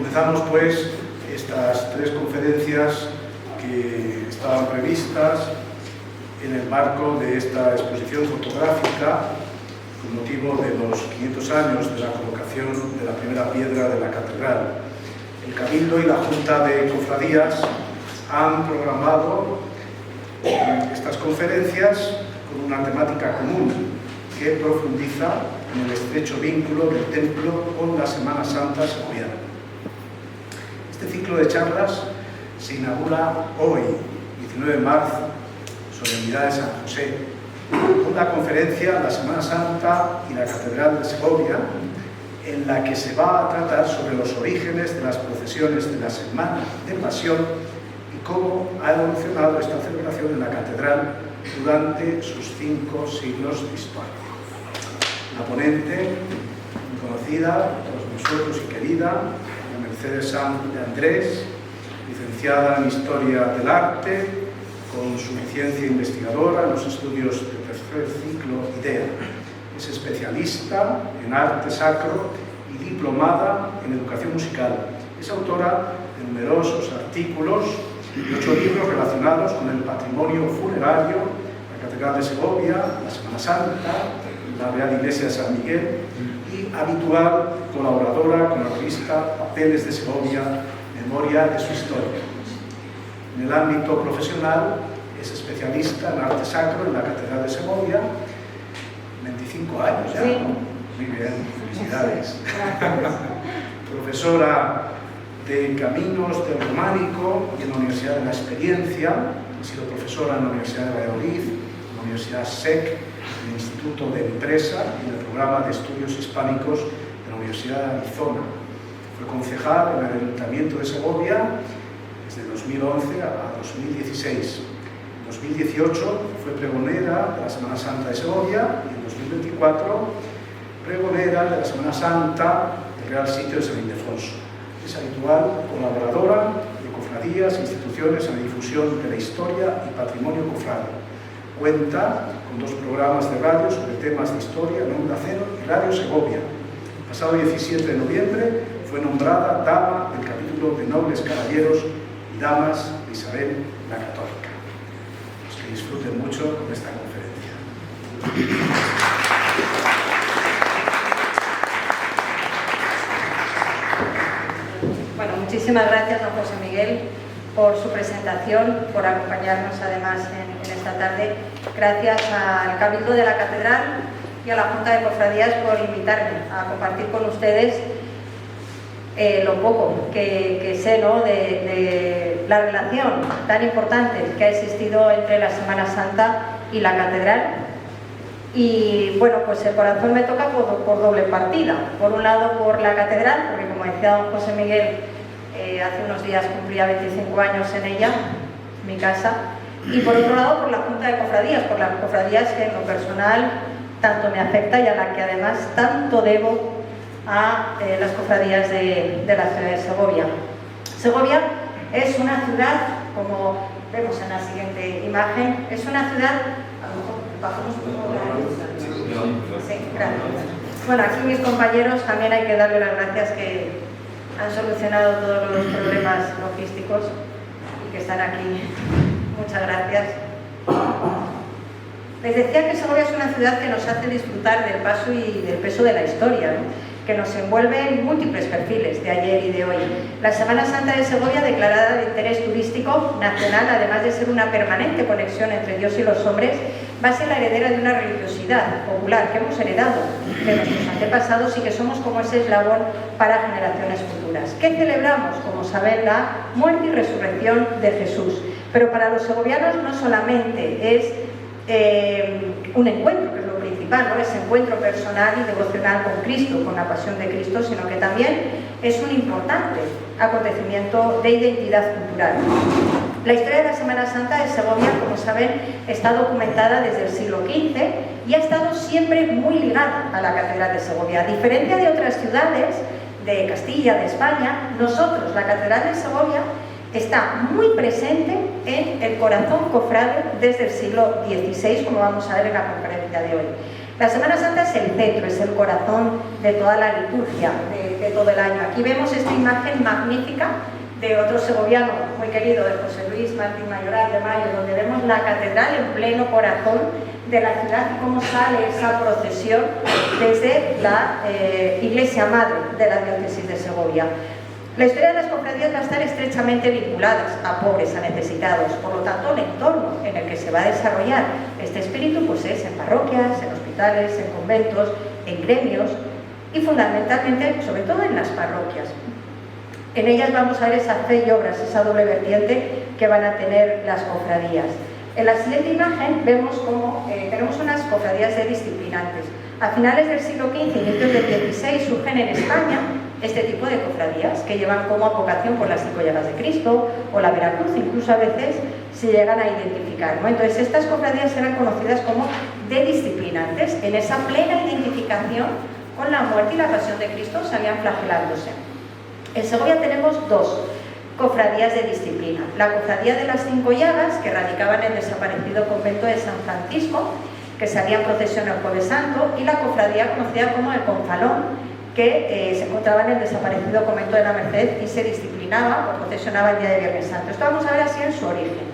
Comenzamos pues estas tres conferencias que estaban previstas en el marco de esta exposición fotográfica con motivo de los 500 años de la colocación de la primera piedra de la catedral. El Cabildo y la Junta de Cofradías han programado estas conferencias con una temática común que profundiza en el estrecho vínculo del templo con la Semana Santa segoviana. Este ciclo de charlas se inaugura hoy, 19 de marzo, solemnidad de San José, con la conferencia La Semana Santa y la Catedral de Segovia, en la que se va a tratar sobre los orígenes de las procesiones de la Semana de Pasión y cómo ha evolucionado esta celebración en la catedral durante sus 5 siglos de historia. La ponente, muy conocida por todos nosotros y querida, Mercedes Sanz de Andrés, licenciada en Historia del Arte, con suficiencia investigadora en los estudios del tercer ciclo IDEA. Es especialista en arte sacro y diplomada en educación musical. Es autora de numerosos artículos y 8 libros relacionados con el patrimonio funerario, la Catedral de Segovia, la Semana Santa, la Real Iglesia de San Miguel, y habitual colaboradora con la revista Papeles de Segovia, Memoria de su Historia. En el ámbito profesional es especialista en arte sacro en la Catedral de Segovia, 25 años ya, sí. ¿no? Muy bien, felicidades. Profesora de Caminos del Románico y en la Universidad de la Experiencia, ha sido profesora en la Universidad de Valladolid, en la Universidad SEC, en el Instituto de Empresa y en el Programa de Estudios Hispánicos de la Universidad de Arizona. Fue concejal en el Ayuntamiento de Segovia desde 2011 a 2016. En 2018 fue pregonera de la Semana Santa de Segovia y en 2024 pregonera de la Semana Santa del Real Sitio de San Ildefonso. Es habitual colaboradora de cofradías e instituciones en la difusión de la historia y patrimonio cofrade. Cuenta con 2 programas de radio sobre temas de historia en Onda Cero y Radio Segovia. El pasado 17 de noviembre fue nombrada Dama del capítulo de Nobles Caballeros y Damas de Isabel la Católica. Los que disfruten mucho con esta conferencia. Bueno, muchísimas gracias, don José Miguel, por su presentación, por acompañarnos además en esta tarde. Gracias al Cabildo de la Catedral y a la Junta de Cofradías por invitarme a compartir con ustedes lo poco que sé, ¿no?, de la relación tan importante que ha existido entre la Semana Santa y la Catedral. Y bueno, pues el corazón me toca por doble partida. Por un lado por la Catedral, porque como decía don José Miguel, hace unos días cumplía 25 años en ella, mi casa. Y por otro lado por la Junta de Cofradías, por las cofradías que en lo personal tanto me afecta y a la que además tanto debo a las cofradías de la ciudad de Segovia. Segovia es una ciudad, como vemos en la siguiente imagen, es una ciudad, a lo mejor bajamos un poco la... Sí, gracias. Bueno, aquí mis compañeros también hay que darle las gracias que han solucionado todos los problemas logísticos y que están aquí. Muchas gracias. Les decía que Segovia es una ciudad que nos hace disfrutar del paso y del peso de la historia, ¿no?, que nos envuelve en múltiples perfiles de ayer y de hoy. La Semana Santa de Segovia, declarada de interés turístico nacional, además de ser una permanente conexión entre Dios y los hombres, va a ser la heredera de una religiosidad popular que hemos heredado de nuestros antepasados y que somos como ese eslabón para generaciones futuras. ¿Qué celebramos? Como saben, la muerte y resurrección de Jesús. Pero para los segovianos no solamente es un encuentro, que es lo principal, ¿no?, ese encuentro personal y devocional con Cristo, con la pasión de Cristo, sino que también es un importante acontecimiento de identidad cultural. La historia de la Semana Santa de Segovia, como saben, está documentada desde el siglo XV y ha estado siempre muy ligada a la Catedral de Segovia. A diferencia de otras ciudades de Castilla, de España, nosotros, la Catedral de Segovia, está muy presente en el corazón cofrade desde el siglo XVI, como vamos a ver en la conferencia de hoy. La Semana Santa es el centro, es el corazón de toda la liturgia de de todo el año. Aquí vemos esta imagen magnífica de otro segoviano muy querido, de José Luis Martín Mayoral de Mayo, donde vemos la catedral en pleno corazón de la ciudad y cómo sale esa procesión desde la iglesia madre de la diócesis de Segovia. La historia de las cofradías va a estar estrechamente vinculadas a pobres, a necesitados. Por lo tanto, el entorno en el que se va a desarrollar este espíritu pues es en parroquias, en hospitales, en conventos, en gremios y fundamentalmente, sobre todo en las parroquias. En ellas vamos a ver esa fe y obras, esa doble vertiente que van a tener las cofradías. En la siguiente imagen vemos cómo tenemos unas cofradías de disciplinantes. A finales del siglo XV, inicios del XVI, surgen en España este tipo de cofradías que llevan como vocación por las 5 llagas de Cristo o la Veracruz, incluso a veces se llegan a identificar, ¿no? Entonces estas cofradías eran conocidas como de disciplinantes. En esa plena identificación con la muerte y la pasión de Cristo salían flagelándose. En Segovia tenemos 2 cofradías de disciplina. La cofradía de las 5 llagas, que radicaban en el desaparecido convento de San Francisco, que salía en procesión el Jueves Santo, y la cofradía conocida como el Gonzalón, que se encontraba en el desaparecido convento de la Merced y se disciplinaba o procesionaba el día de Viernes Santo. Esto vamos a ver así en su origen.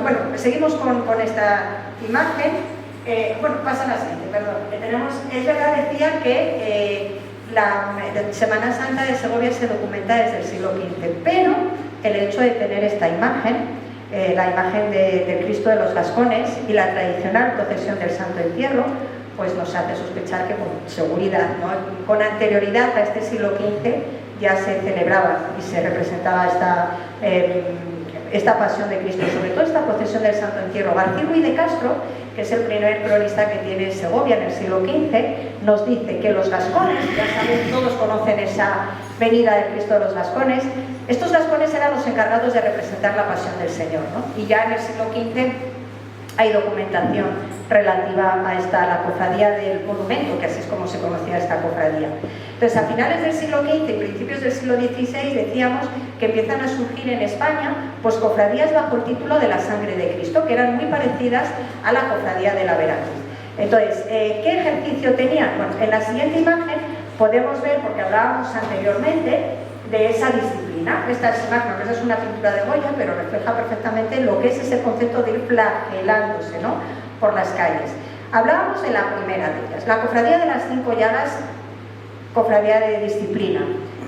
Bueno, seguimos con esta imagen. Pasa la siguiente, perdón. Es verdad, decía que la Semana Santa de Segovia se documenta desde el siglo XV, pero el hecho de tener esta imagen, la imagen del Cristo de los Gascones y la tradicional procesión del Santo Entierro, pues nos hace sospechar que con seguridad, ¿no? Con anterioridad a este siglo XV ya se celebraba y se representaba esta pasión de Cristo, sobre todo esta procesión del Santo Entierro. García Ruiz de Castro, que es el primer cronista que tiene Segovia en el siglo XV, nos dice que los gascones, ya saben, todos conocen esa venida del Cristo de los Gascones, estos gascones eran los encargados de representar la pasión del Señor, ¿no? Y ya en el siglo XV hay documentación relativa a la cofradía del monumento, que así es como se conocía esta cofradía. Entonces, a finales del siglo XV y principios del siglo XVI decíamos que empiezan a surgir en España pues cofradías bajo el título de la sangre de Cristo, que eran muy parecidas a la cofradía de la Veracruz. Entonces, ¿qué ejercicio tenían? Bueno, en la siguiente imagen podemos ver, porque hablábamos anteriormente de esa disciplina. Esta es una pintura de Goya, pero refleja perfectamente lo que es ese concepto de ir flagelándose, ¿no?, por las calles. Hablábamos de la primera de ellas, la cofradía de las 5 llagas, cofradía de disciplina.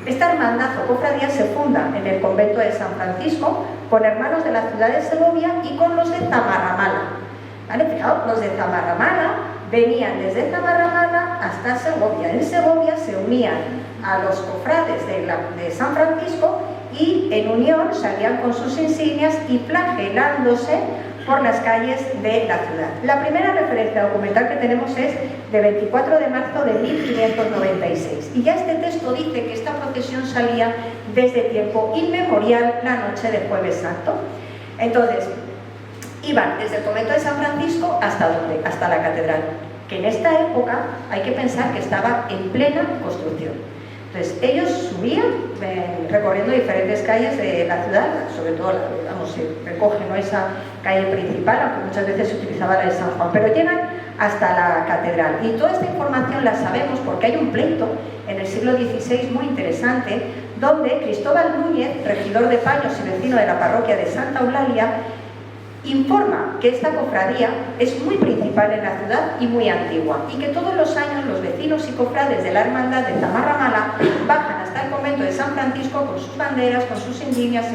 Esta hermandad o cofradía se funda en el convento de San Francisco con hermanos de la ciudad de Segovia y con los de Zamarramala. ¿Vale? Fijaos, los de Zamarramala venían desde Zamarramala hasta Segovia. En Segovia se unían a los cofrades de San Francisco y en unión salían con sus insignias y flagelándose por las calles de la ciudad. La primera referencia documental que tenemos es de 24 de marzo de 1596 y ya este texto dice que esta procesión salía desde tiempo inmemorial la noche del Jueves Santo. Entonces, iban desde el convento de San Francisco hasta ¿dónde? Hasta la catedral, que en esta época hay que pensar que estaba en plena construcción. Entonces ellos subían recorriendo diferentes calles de la ciudad, sobre todo, se recoge, ¿no?, esa calle principal, aunque muchas veces se utilizaba la de San Juan, pero llegan hasta la catedral. Y toda esta información la sabemos porque hay un pleito en el siglo XVI muy interesante, donde Cristóbal Núñez, regidor de Paños y vecino de la parroquia de Santa Eulalia, informa que esta cofradía es muy principal en la ciudad y muy antigua y que todos los años los vecinos y cofrades de la hermandad de Zamarramala bajan hasta el convento de San Francisco con sus banderas, con sus insignias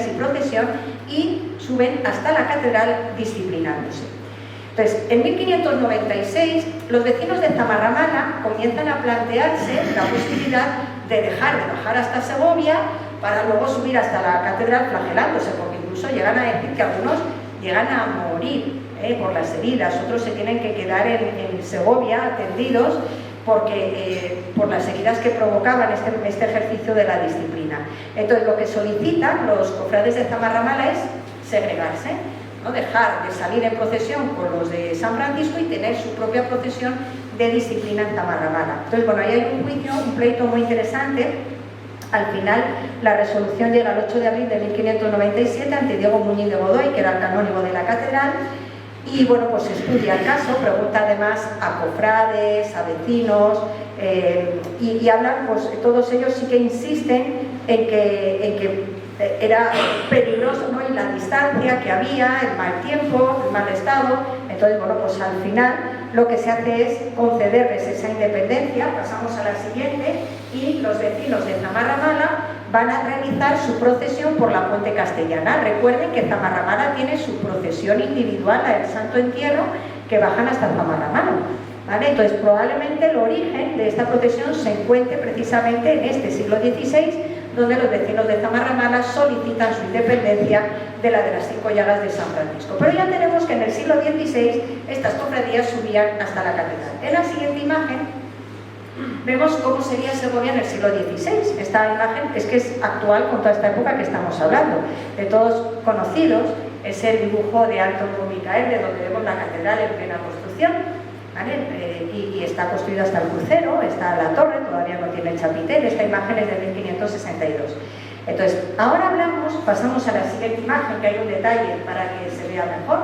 y procesión y suben hasta la catedral disciplinándose. Entonces, en 1596 los vecinos de Zamarramala comienzan a plantearse la posibilidad de bajar hasta Segovia para luego subir hasta la catedral flagelándose, porque incluso llegan a decir que algunos llegan a morir por las heridas, otros se tienen que quedar en Segovia atendidos por las heridas que provocaban este ejercicio de la disciplina. Entonces lo que solicitan los cofrades de Zamarramala es segregarse, ¿no?, dejar de salir en procesión con los de San Francisco y tener su propia procesión de disciplina en Zamarramala. Entonces, bueno, ahí hay un juicio, un pleito muy interesante. Al final, la resolución llega el 8 de abril de 1597 ante Diego Muñiz de Godoy, que era el canónigo de la catedral, y bueno, pues estudia el caso, pregunta además a cofrades, a vecinos, y hablan, pues todos ellos sí que insisten en que era peligroso, ¿no? Y la distancia que había, el mal tiempo, el mal estado. Entonces, bueno, pues al final lo que se hace es concederles esa independencia. Pasamos a la siguiente, y los vecinos de Zamarramala van a realizar su procesión por la Puente Castellana. Recuerden que Zamarramala tiene su procesión individual, la del Santo Entierro, que bajan hasta Zamarramala, ¿vale? Entonces, probablemente el origen de esta procesión se encuentre precisamente en este siglo XVI, donde los vecinos de Zamarramala solicitan su independencia de la de las 5 llagas de San Francisco. Pero ya tenemos que en el siglo XVI estas cofradías subían hasta la catedral. En la siguiente imagen vemos cómo sería Segovia en el siglo XVI. Esta imagen es que es actual con toda esta época que estamos hablando. De todos conocidos es el dibujo de Alto Micael, de donde vemos la catedral en plena construcción, ¿vale? Y está construida hasta el crucero, está la torre, todavía no tiene el chapitel. Esta imagen es de 1562. Entonces, ahora pasamos a la siguiente imagen, que hay un detalle para que se vea mejor,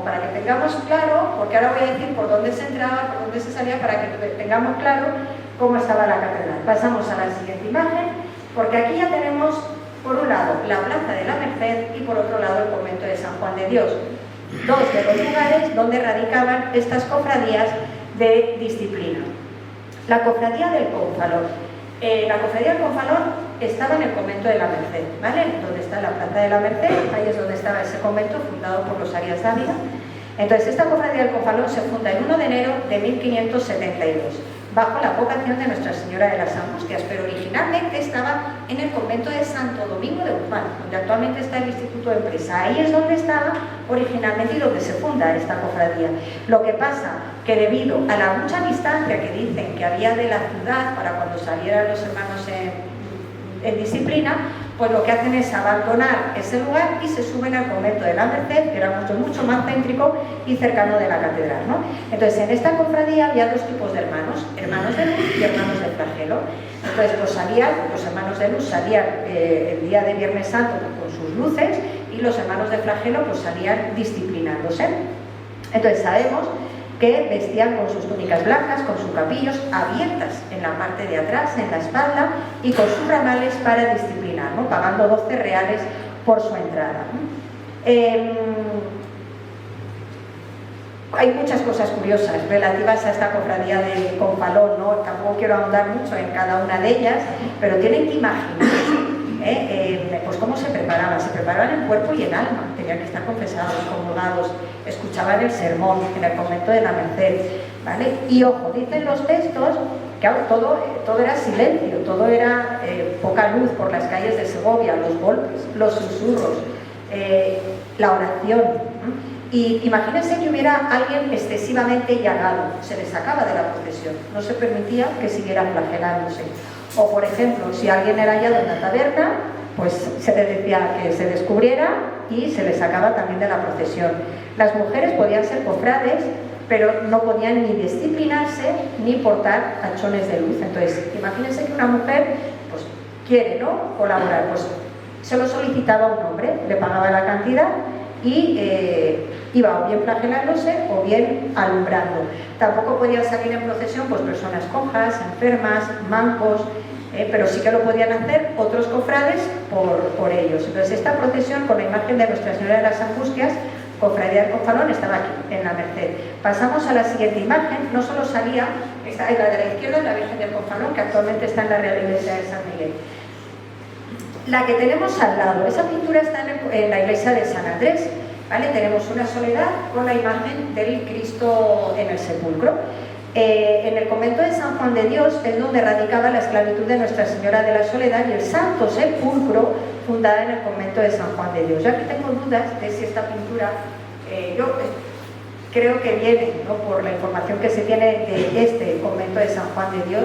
para que tengamos claro, porque ahora voy a decir por dónde se entraba, por dónde se salía, para que tengamos claro cómo estaba la catedral. Pasamos a la siguiente imagen, porque aquí ya tenemos, por un lado, la Plaza de la Merced y por otro lado el convento de San Juan de Dios. Dos de los lugares donde radicaban estas cofradías de disciplina. La cofradía del Confalón. La cofradía del Confalón estaba en el convento de la Merced, ¿vale? Donde está la Plaza de la Merced, ahí es donde estaba ese convento fundado por los Arias Dávila. Entonces, esta cofradía del Confalón se funda el 1 de enero de 1572, bajo la vocación de Nuestra Señora de las Angustias, pero originalmente estaba en el convento de Santo Domingo de Guzmán, donde actualmente está el Instituto de Empresa. Ahí es donde estaba originalmente y donde se funda esta cofradía. Lo que pasa que debido a la mucha distancia que dicen que había de la ciudad para cuando salieran los hermanos en disciplina, pues lo que hacen es abandonar ese lugar y se suben al convento de la Merced, que era mucho más céntrico y cercano de la catedral, ¿no? Entonces, en esta cofradía había dos tipos de hermanos, hermanos de luz y hermanos de flagelo. Entonces, pues los hermanos de luz salían el día de Viernes Santo con sus luces, y los hermanos de flagelo pues salían disciplinándose. Entonces, sabemos que vestían con sus túnicas blancas, con sus capillos abiertas en la parte de atrás, en la espalda, y con sus ramales para disciplinar, ¿no? Pagando 12 reales por su entrada, ¿no? Hay muchas cosas curiosas relativas a esta cofradía de Confalón, ¿no? Tampoco quiero ahondar mucho en cada una de ellas, pero tienen que imaginar pues cómo se preparaban. Se preparaban en cuerpo y en alma, tenían que estar confesados, comulgados, escuchaban el sermón en el convento de la Merced, ¿vale? Y ojo, dicen los textos que todo era silencio, todo era poca luz por las calles de Segovia, los golpes, los susurros, la oración, ¿no? Y imagínense que hubiera alguien excesivamente llagado, se le sacaba de la procesión, no se permitía que siguiera flagelándose. O, por ejemplo, si alguien era hallado en la taberna, pues se le decía que se descubriera y se le sacaba también de la procesión. Las mujeres podían ser cofrades, pero no podían ni disciplinarse ni portar tachones de luz. Entonces, imagínense que una mujer pues quiere, ¿no?, colaborar, pues se lo solicitaba a un hombre, le pagaba la cantidad y iba o bien flagelándose o bien alumbrando. Tampoco podían salir en procesión pues personas cojas, enfermas, mancos, pero sí que lo podían hacer otros cofrades por ellos. Entonces, esta procesión con la imagen de Nuestra Señora de las Angustias, cofradía del Confalón, estaba aquí, en la Merced. Pasamos a la siguiente imagen. No solo salía, esta es la de la izquierda, la Virgen del Confalón, que actualmente está en la Real Iglesia de San Miguel. La que tenemos al lado, esa pintura está en la iglesia de San Andrés, ¿vale? Tenemos una soledad con la imagen del Cristo en el sepulcro. En el convento de San Juan de Dios es donde radicaba la esclavitud de Nuestra Señora de la Soledad y el Santo Sepulcro, fundada en el convento de San Juan de Dios. Yo aquí tengo dudas de si esta pintura, yo creo que viene, ¿no?, por la información que se tiene de este convento de San Juan de Dios,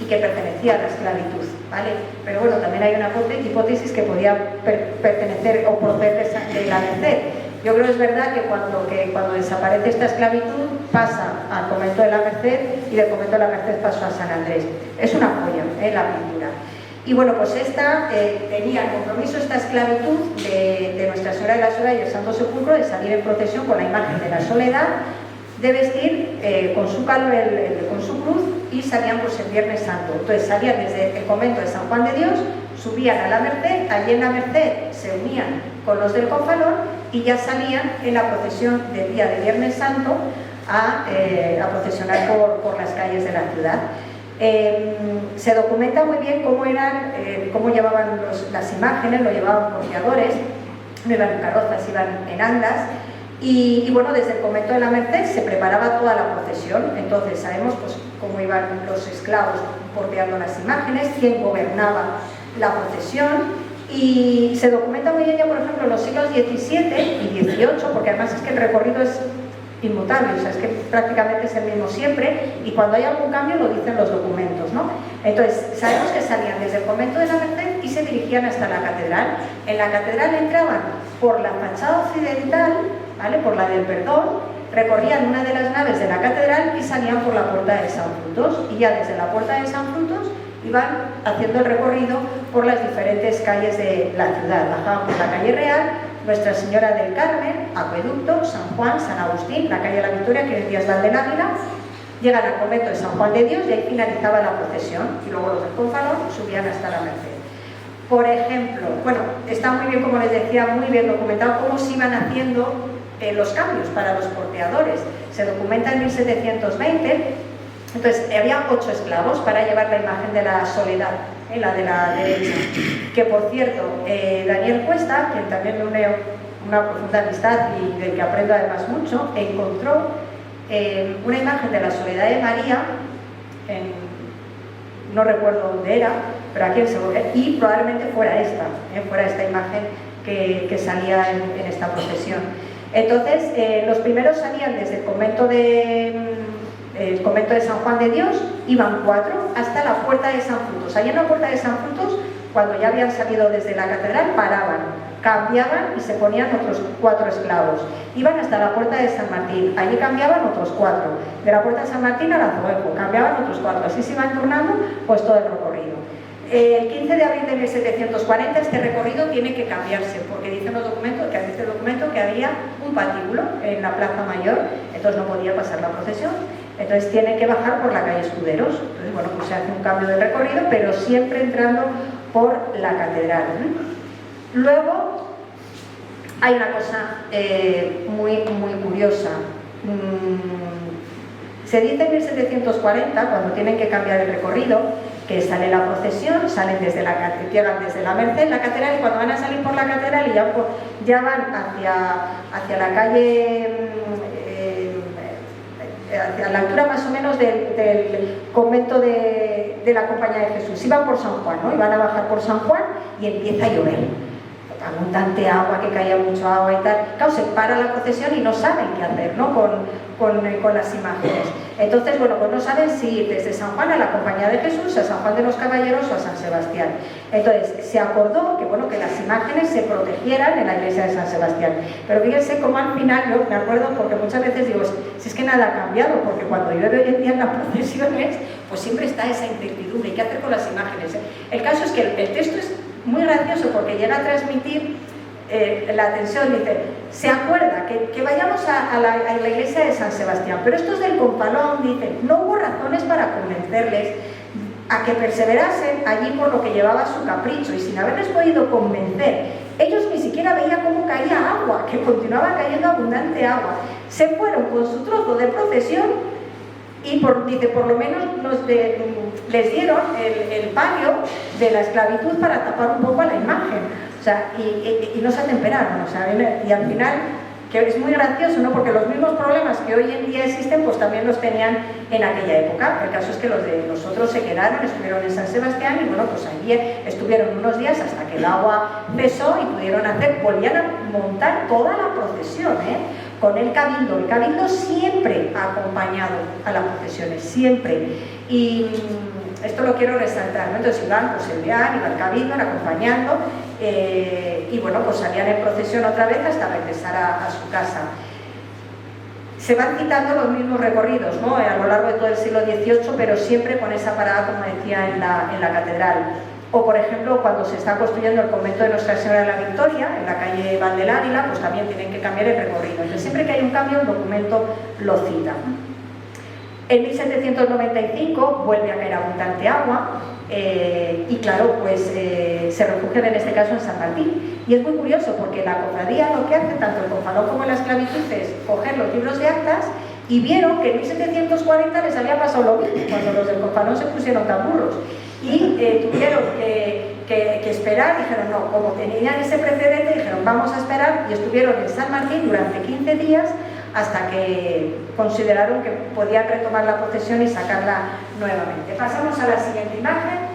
y que pertenecía a la esclavitud, ¿vale? Pero bueno, también hay una hipótesis que podía pertenecer o proceder de la Merced. Yo creo que es verdad que cuando desaparece esta esclavitud pasa al convento de la Merced y del convento de la Merced pasó a San Andrés. Es una joya, la pintura. Y bueno, pues esta tenía el compromiso, esta esclavitud de Nuestra Señora de la Soledad y el Santo Sepulcro, de salir en procesión con la imagen de la Soledad, de vestir con su cruz y salían pues el Viernes Santo. Entonces salían desde el convento de San Juan de Dios, subían a la Merced, allí en la Merced se unían con los del Confalón y ya salían en la procesión del día de Viernes Santo a procesionar por las calles de la ciudad. Se documenta muy bien cómo llevaban las imágenes, lo llevaban porteadores, no iban en carrozas, iban en andas. Y bueno, desde el convento de la Merced se preparaba toda la procesión. Entonces sabemos pues cómo iban los esclavos porteando las imágenes, quién gobernaba la procesión, y se documenta muy bien ya, por ejemplo, en los siglos XVII y XVIII, porque además es que el recorrido es inmutable, o sea, es que prácticamente es el mismo siempre, y cuando hay algún cambio lo dicen los documentos, ¿no? Entonces, sabemos que salían desde el convento de la Merced y se dirigían hasta la catedral. En la catedral entraban por la fachada occidental, ¿vale?, por la del Perdón, recorrían una de las naves de la catedral y salían por la puerta de San Frutos, y ya desde la puerta de San Frutos iban haciendo el recorrido por las diferentes calles de la ciudad. Bajaban por la calle Real, Nuestra Señora del Carmen, Acueducto, San Juan, San Agustín, la calle de la Victoria, que hoy en día es la de Ávila, llegan al convento de San Juan de Dios y ahí finalizaba la procesión, y luego los del Confalón subían hasta la Merced. Por ejemplo, bueno, está muy bien, como les decía, muy bien documentado cómo se iban haciendo los cambios para los porteadores. Se documenta en 1720, entonces había 8 esclavos para llevar la imagen de la Soledad, la de la derecha, que por cierto, Daniel Cuesta, quien también me une una profunda amistad y del que aprendo además mucho, encontró una imagen de la Soledad de María, no recuerdo dónde era, pero aquí en Segovia, y probablemente fuera esta imagen que salía en esta procesión. Entonces, los primeros salían desde el convento de San Juan de Dios, iban 4 hasta la puerta de San Frutos. Allí en la puerta de San Frutos, cuando ya habían salido desde la catedral, paraban, cambiaban y se ponían otros 4 esclavos. Iban hasta la puerta de San Martín, allí cambiaban otros 4. De la puerta de San Martín a Azuejo, cambiaban otros 4. Así se iban turnando pues todo el recorrido. El 15 de abril de 1740 este recorrido tiene que cambiarse, porque dicen los documentos, que dice el documento que había un patíbulo en la Plaza Mayor, entonces no podía pasar la procesión, entonces tiene que bajar por la calle Escuderos. Entonces, bueno, pues se hace un cambio de recorrido, pero siempre entrando por la catedral. Luego, hay una cosa muy curiosa. Se dice en 1740, cuando tienen que cambiar el recorrido, que sale la procesión, salen llegan desde la Merced, la catedral, y cuando van a salir por la catedral y ya van hacia la calle, hacia la altura más o menos del convento de la Compañía de Jesús, iban por San Juan, ¿no? Y van a bajar por San Juan y empieza a llover. Abundante agua, que caía mucho agua y tal. Claro, se para la procesión y no saben qué hacer, ¿no?, con las imágenes. Entonces, bueno, pues no saben si ir desde San Juan a la Compañía de Jesús, a San Juan de los Caballeros o a San Sebastián. Entonces, se acordó que las imágenes se protegieran en la iglesia de San Sebastián. Pero fíjense cómo al final, yo me acuerdo, porque muchas veces digo, si es que nada ha cambiado, porque cuando llueve hoy en día en las procesiones, pues siempre está esa incertidumbre, ¿qué hacer con las imágenes? El caso es que el texto es muy gracioso porque llega a transmitir la tensión. Dice, se acuerda que vayamos a la iglesia de San Sebastián, pero estos del Confalón dicen, no hubo razones para convencerles a que perseverasen allí por lo que llevaba su capricho, y sin haberles podido convencer, ellos ni siquiera veían cómo caía agua, que continuaba cayendo abundante agua. Se fueron con su trozo de procesión y dice, por lo menos les dieron el palio de la esclavitud para tapar un poco a la imagen, o sea, y no se atemperaron, o sea, y al final, que es muy gracioso, ¿no?, porque los mismos problemas que hoy en día existen, pues también los tenían en aquella época. El caso es que los de nosotros se quedaron, estuvieron en San Sebastián, y bueno, pues allí estuvieron unos días hasta que el agua cesó y volvían a montar toda la procesión, con el cabildo siempre ha acompañado a las procesiones, siempre, y esto lo quiero resaltar, ¿no? Entonces iban el cabildo, acompañando, y bueno, pues salían en procesión otra vez hasta regresar a su casa. Se van citando los mismos recorridos, ¿no?, a lo largo de todo el siglo XVIII, pero siempre con esa parada, como decía, en la catedral. O, por ejemplo, cuando se está construyendo el convento de Nuestra Señora de la Victoria, en la calle Val del Ávila, pues también tienen que cambiar el recorrido. Entonces, siempre que hay un cambio, el documento lo cita. En 1795 vuelve a caer abundante agua y claro, pues se refugian en este caso en San Martín. Y es muy curioso porque la cofradía lo que hace, tanto el Confalón como la esclavitud, es coger los libros de actas y vieron que en 1740 les había pasado lo mismo, cuando los del Confalón se pusieron tan burros. Y tuvieron que esperar, dijeron no, como tenían ese precedente, dijeron vamos a esperar, y estuvieron en San Martín durante 15 días hasta que consideraron que podían retomar la procesión y sacarla nuevamente. Pasamos a la siguiente imagen.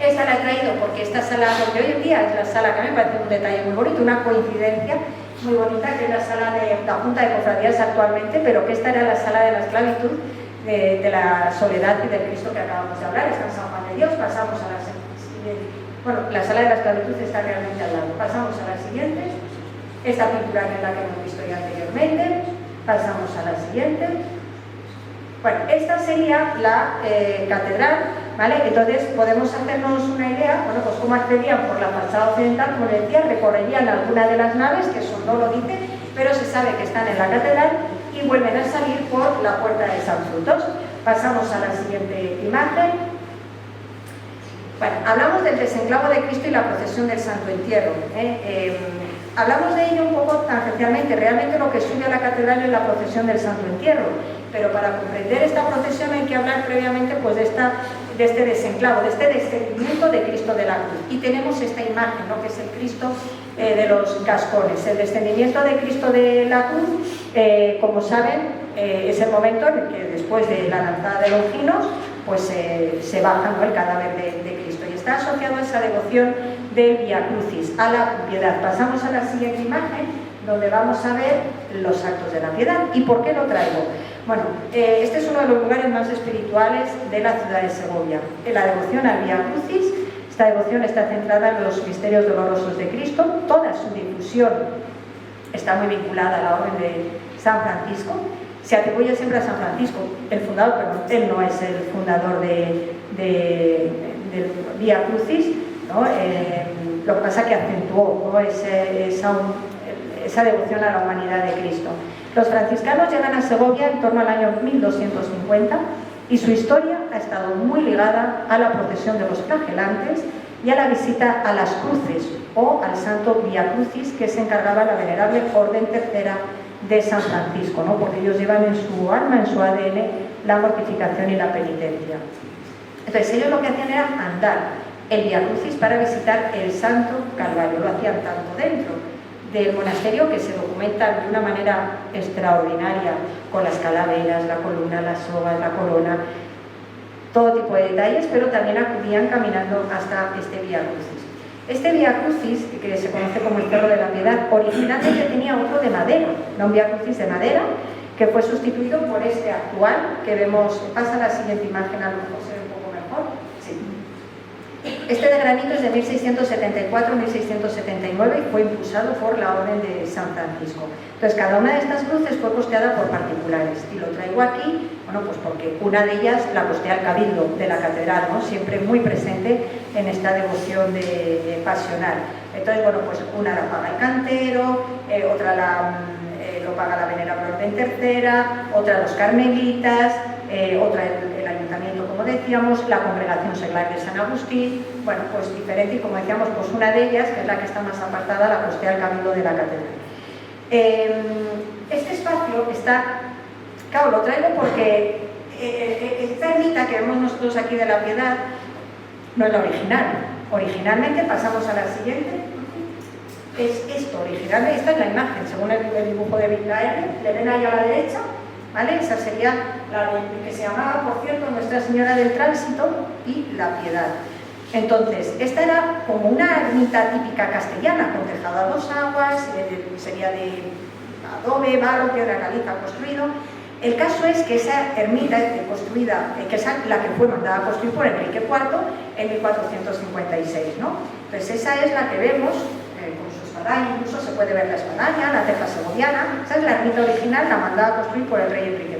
Esta la he traído porque esta sala donde hoy en día es la sala que a mí me parece un detalle muy bonito, una coincidencia muy bonita, que es la sala de la Junta de Cofradías actualmente, pero que esta era la sala de la esclavitud, de la soledad y del Cristo que acabamos de hablar. Está en San Juan de Dios. Pasamos a la siguiente. Bueno, la sala de la esclavitud está realmente al lado. Pasamos a la siguiente. Esta pintura que es la que hemos visto ya anteriormente. Pasamos a la siguiente. Bueno, esta sería la catedral, ¿vale? Entonces podemos hacernos una idea, bueno, pues cómo accedían por la fachada occidental, como decía, recorrerían alguna de las naves, que eso no lo dice, pero se sabe que están en la catedral y vuelven a salir por la puerta de San Frutos. Pasamos a la siguiente imagen. Bueno, hablamos del desenclavo de Cristo y la procesión del Santo Entierro. Hablamos de ello un poco tangencialmente. Realmente lo que sube a la catedral es la procesión del Santo Entierro, pero para comprender esta procesión hay que hablar previamente pues, de este desenclavo, de este descendimiento de Cristo de la cruz. Y tenemos esta imagen, ¿no? Que es el Cristo de los Gascones. El descendimiento de Cristo de la cruz, como saben, es el momento en el que después de la lanzada de Longinos pues se baja, ¿no? El cadáver de Cristo, y está asociado a esa devoción del Via Crucis, a la piedad. Pasamos a la siguiente imagen, donde vamos a ver los actos de la piedad. ¿Y por qué lo traigo? Bueno, este es uno de los lugares más espirituales de la ciudad de Segovia. La devoción al Via Crucis, esta devoción está centrada en los misterios dolorosos de Cristo. Toda su difusión está muy vinculada a la orden de San Francisco. Se atribuye siempre a San Francisco, el fundador, pero él no es el fundador del Via Crucis, ¿no? Lo que pasa es que acentuó, ¿no? esa devoción a la humanidad de Cristo. Los franciscanos llegan a Segovia en torno al año 1250 y su historia ha estado muy ligada a la procesión de los flagelantes y a la visita a las cruces o al santo Via Crucis, que se encargaba la venerable Orden Tercera de San Francisco, ¿no? Porque ellos llevan en su alma, en su ADN, la mortificación y la penitencia. Entonces ellos lo que hacían era andar el Via Crucis para visitar el Santo Calvario. Lo hacían tanto dentro del monasterio, que se documenta de una manera extraordinaria, con las calaveras, la columna, las sogas, la corona, todo tipo de detalles, pero también acudían caminando hasta este Via Crucis. Este Via Crucis, que se conoce como el Cerro de la Piedad, originalmente tenía otro de madera, no un Via Crucis de madera, que fue sustituido por este actual, que vemos. Pasa la siguiente imagen, a lo mejor se ve un poco mejor. Sí. Este de granito es de 1674-1679 y fue impulsado por la Orden de San Francisco. Entonces, cada una de estas cruces fue costeada por particulares, y lo traigo aquí, bueno, pues porque una de ellas la costea el Cabildo de la Catedral, ¿no? Siempre muy presente en esta devoción de pasional. Entonces, bueno, pues una la paga el cantero, otra lo paga la Venerable Orden Tercera, otra los carmelitas, otra el ayuntamiento, como decíamos, la congregación seglar de San Agustín. Bueno, pues diferente, y como decíamos, pues una de ellas, que es la que está más apartada, la costea el Cabildo de la Catedral. Este espacio está, claro, lo traigo porque esta ermita que vemos nosotros aquí de la Piedad no es la original. Originalmente, pasamos a la siguiente, es esto, originalmente, esta es la imagen, según el dibujo de Vicaer, le ven ahí a la derecha, ¿vale? Esa sería la que se llamaba, por cierto, Nuestra Señora del Tránsito y la Piedad. Entonces, esta era como una ermita típica castellana, con tejado a dos aguas, sería de adobe, barro, piedra caliza construido. El caso es que esa ermita construida, que es la que fue mandada a construir por Enrique IV en 1456, ¿no? Entonces, esa es la que vemos, con su espadaña, incluso se puede ver la espadaña, la ceja segoviana. Esa es la ermita original, la mandada a construir por el rey Enrique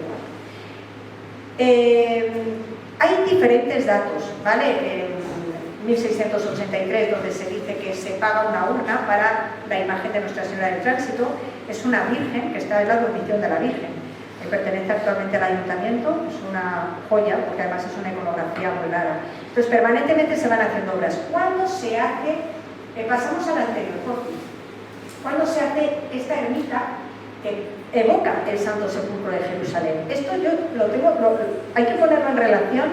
IV. Hay diferentes datos, ¿vale? 1683, donde se dice que se paga una urna para la imagen de Nuestra Señora del Tránsito. Es una virgen que está en la dormición de la Virgen. pertenece actualmente al ayuntamiento, es una joya, porque además es una iconografía muy rara. Entonces, permanentemente se van haciendo obras. ¿Cuándo se hace? Pasamos al anterior, por fin. ¿Cuándo se hace esta ermita que evoca el Santo Sepulcro de Jerusalén? Esto yo hay que ponerlo en relación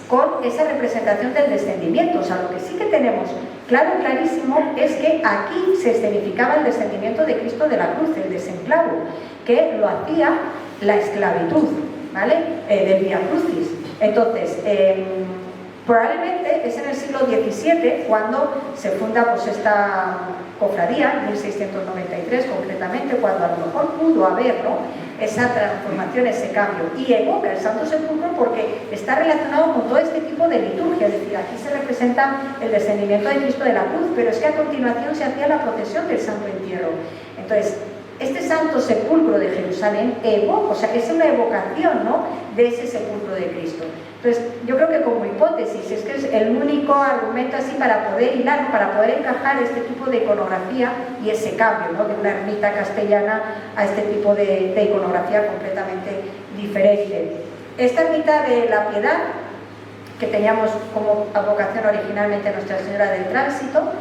con esa representación del descendimiento. O sea, lo que sí que tenemos clarísimo es que aquí se escenificaba el descendimiento de Cristo de la cruz, el desenclavo, que lo hacía la esclavitud, ¿vale? Del Vía Crucis. Entonces, probablemente es en el siglo XVII cuando se funda pues, esta cofradía, en 1693 concretamente, cuando a lo mejor pudo haber, ¿no?, esa transformación, ese cambio, y evoca el Santo Sepulcro porque está relacionado con todo este tipo de liturgia, es decir, aquí se representa el descendimiento de Cristo de la cruz, pero es que a continuación se hacía la procesión del Santo Entierro. Entonces, este Santo Sepulcro de Jerusalén evoca, o sea, es una evocación, ¿no?, de ese sepulcro de Cristo. Entonces, yo creo que como hipótesis, es que es el único argumento así para poder hilar, para poder encajar este tipo de iconografía y ese cambio, ¿no?, de una ermita castellana a este tipo de iconografía completamente diferente. Esta ermita de la Piedad, que teníamos como advocación originalmente Nuestra Señora del Tránsito,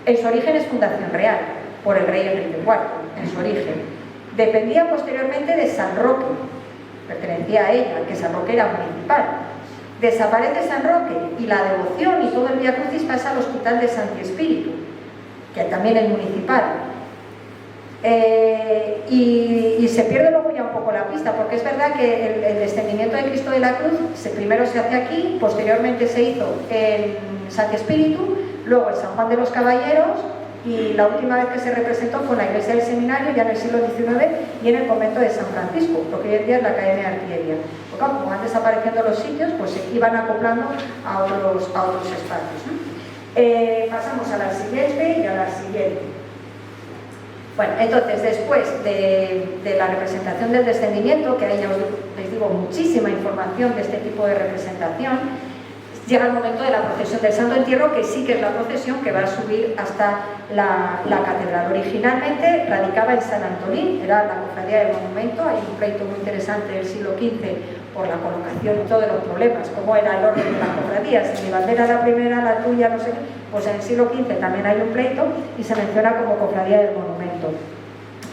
en su origen es fundación real, por el rey Enrique IV, en su origen. Dependía posteriormente de San Roque, pertenecía a ella, que San Roque era municipal. Desaparece San Roque y la devoción y todo el Vía Crucis pasa al Hospital de Santi Espíritu, que también es municipal. Y se pierde luego ya un poco la pista, porque es verdad que el descendimiento de Cristo de la Cruz primero se hace aquí, posteriormente se hizo en Santi Espíritu, luego en San Juan de los Caballeros, y la última vez que se representó fue en la iglesia del seminario, ya en el siglo XIX, y en el convento de San Francisco, lo que hoy en día es la Academia de Artillería. Porque como van desapareciendo los sitios, pues se iban acoplando a otros espacios, ¿no? Pasamos a la siguiente y a la siguiente. Bueno, entonces, después de la representación del descendimiento, que ahí ya les digo muchísima información de este tipo de representación, llega el momento de la procesión del Santo Entierro, que sí que es la procesión que va a subir hasta la catedral. Originalmente radicaba en San Antolín, era la cofradía del monumento. Hay un pleito muy interesante del siglo XV por la colocación y todos los problemas, cómo era el orden de las cofradías, si mi bandera la primera, la tuya, no sé qué. Pues en el siglo XV también hay un pleito y se menciona como cofradía del monumento.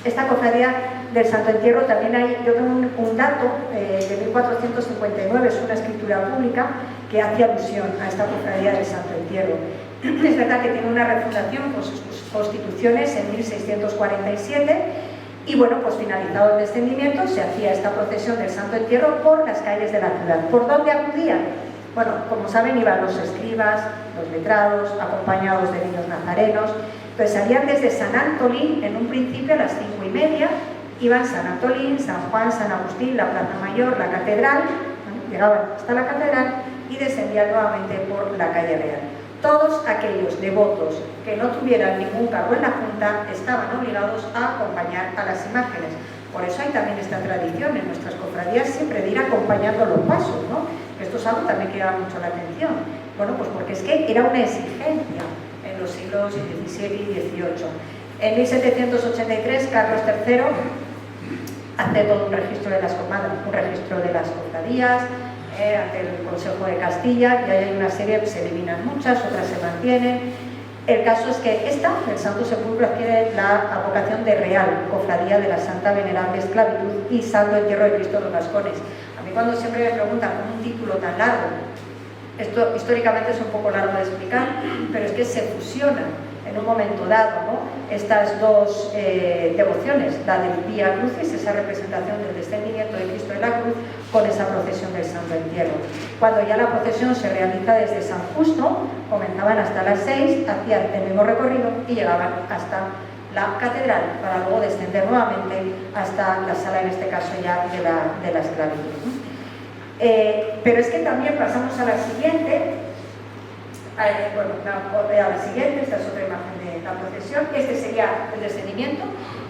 Esta cofradía del Santo Entierro también hay, yo tengo un dato de 1459, es una escritura pública que hace alusión a esta cofradía del Santo Entierro. Es verdad que tiene una refundación con sus constituciones en 1647 y bueno, pues finalizado el descendimiento se hacía esta procesión del Santo Entierro por las calles de la ciudad. ¿Por dónde acudían? Bueno, como saben, iban los escribas, los letrados, acompañados de niños nazarenos. Entonces salían desde San Antolín, en un principio a las 5:30, iban San Antolín, San Juan, San Agustín, la Plaza Mayor, la Catedral, llegaban hasta la Catedral y descendían nuevamente por la calle Real. Todos aquellos devotos que no tuvieran ningún cargo en la Junta estaban obligados a acompañar a las imágenes. Por eso hay también esta tradición en nuestras cofradías siempre de ir acompañando los pasos, ¿no? Esto es algo también que llama mucho la atención. Bueno, pues porque es que era una exigencia en los siglos XVII y XVIII. En 1783, Carlos III hace todo un registro de las cofradías, ante el Consejo de Castilla, y hay una serie, se eliminan muchas, otras se mantienen. El caso es que esta, el Santo Sepulcro, adquiere la advocación de Real Cofradía de la Santa Venerable Esclavitud y Santo Entierro de Cristo de los Gascones. A mí cuando siempre me preguntan con un título tan largo, esto históricamente es un poco largo de explicar, pero es que se fusionan en un momento dado, ¿no?, estas dos devociones, la del Vía Crucis, esa representación del descendimiento de Cristo de la Cruz, con esa procesión del Santo Entierro. Cuando ya la procesión se realiza desde San Justo, comenzaban hasta las 6, hacían el mismo recorrido y llegaban hasta la catedral para luego descender nuevamente hasta la sala, en este caso ya de la esclavitud, ¿no? Pero es que también pasamos a la siguiente. Bueno, a la siguiente, esta es otra imagen de la procesión. Este sería el descendimiento.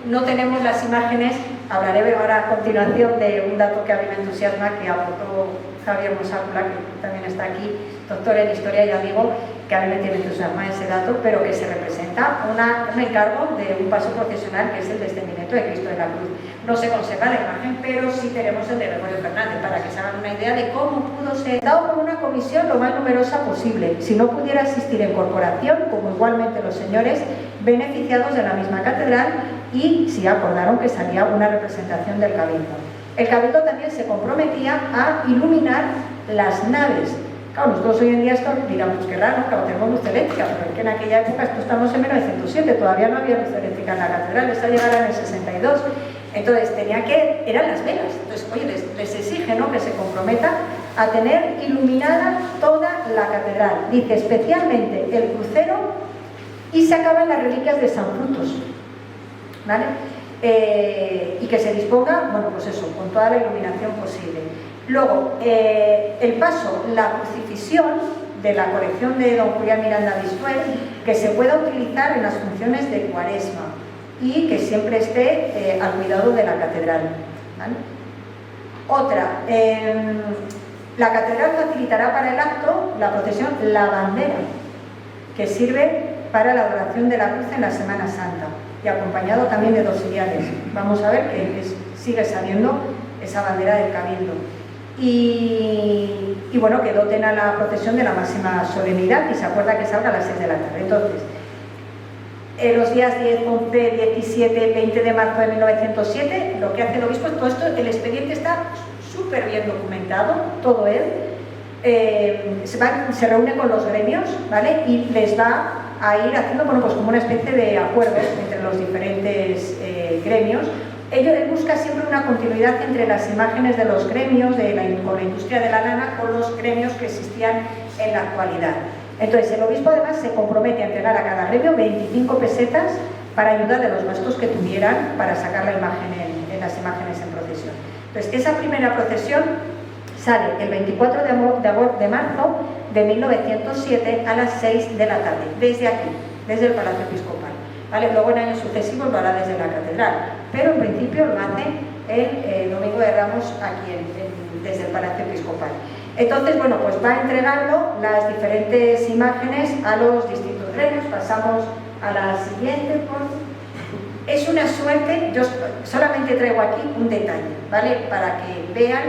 No tenemos las imágenes, hablaré ahora a continuación de un dato que a mí me entusiasma, que aportó Javier Mosácula, que también está aquí, doctor en Historia y amigo, que a mí me tiene entusiasmado ese dato, pero que se representa un encargo de un paso procesional que es el descendimiento de Cristo de la Cruz. No se conserva la imagen, pero sí tenemos el de Gregorio Fernández, para que se hagan una idea de cómo pudo ser dado por una comisión lo más numerosa posible. Si no pudiera asistir en corporación, como igualmente los señores beneficiados de la misma catedral, y si acordaron que salía una representación del Cabildo. El Cabildo también se comprometía a iluminar las naves. Claro, nosotros hoy en día esto dirán, pues qué raro, claro, tenemos luz eléctrica, pero es que en aquella época, esto estamos en 1907, todavía no había luz eléctrica en la catedral, esta llegará en el 62. Entonces eran las velas. Entonces, oye, les exige, ¿no?, que se comprometa a tener iluminada toda la catedral. Dice especialmente el crucero, y se acaban las reliquias de San Frutos, ¿vale? Y que se disponga, bueno, pues eso, con toda la iluminación posible. Luego, el paso, la crucifixión de la colección de don Julián Miranda Vistuel, que se pueda utilizar en las funciones de Cuaresma y que siempre esté al cuidado de la catedral, ¿vale? Otra, la catedral facilitará para el acto, la procesión, la bandera, que sirve para la adoración de la cruz en la Semana Santa, y acompañado también de 2 ciriales. Vamos a ver que sigue saliendo esa bandera del Cabildo. Y bueno, que doten a la procesión de la máxima solemnidad, y se acuerda que salga a las 6 de la tarde. Entonces, los días 10, 11, 17, 20 de marzo de 1907, lo que hace el obispo, todo esto, el expediente está súper bien documentado, todo él. Se reúne con los gremios, ¿vale? Y les va a ir haciendo, bueno, pues como una especie de acuerdos entre los diferentes gremios. Él busca siempre una continuidad entre las imágenes de los gremios, con la industria de la lana, con los gremios que existían en la actualidad. Entonces, el obispo además se compromete a entregar a cada gremio 25 pesetas para ayudar de los gastos que tuvieran para sacar la imagen en las imágenes en procesión. Entonces, esa primera procesión sale el 24 de marzo de 1907 a las 6 de la tarde, desde aquí, desde el Palacio Episcopal, ¿vale? Luego en años sucesivos lo hará desde la catedral, pero en principio lo hace el Domingo de Ramos aquí desde el Palacio Episcopal. Entonces, bueno, pues va entregando las diferentes imágenes a los distintos gremios. Pasamos a la siguiente. Es una suerte, yo solamente traigo aquí un detalle, ¿vale? Para que vean,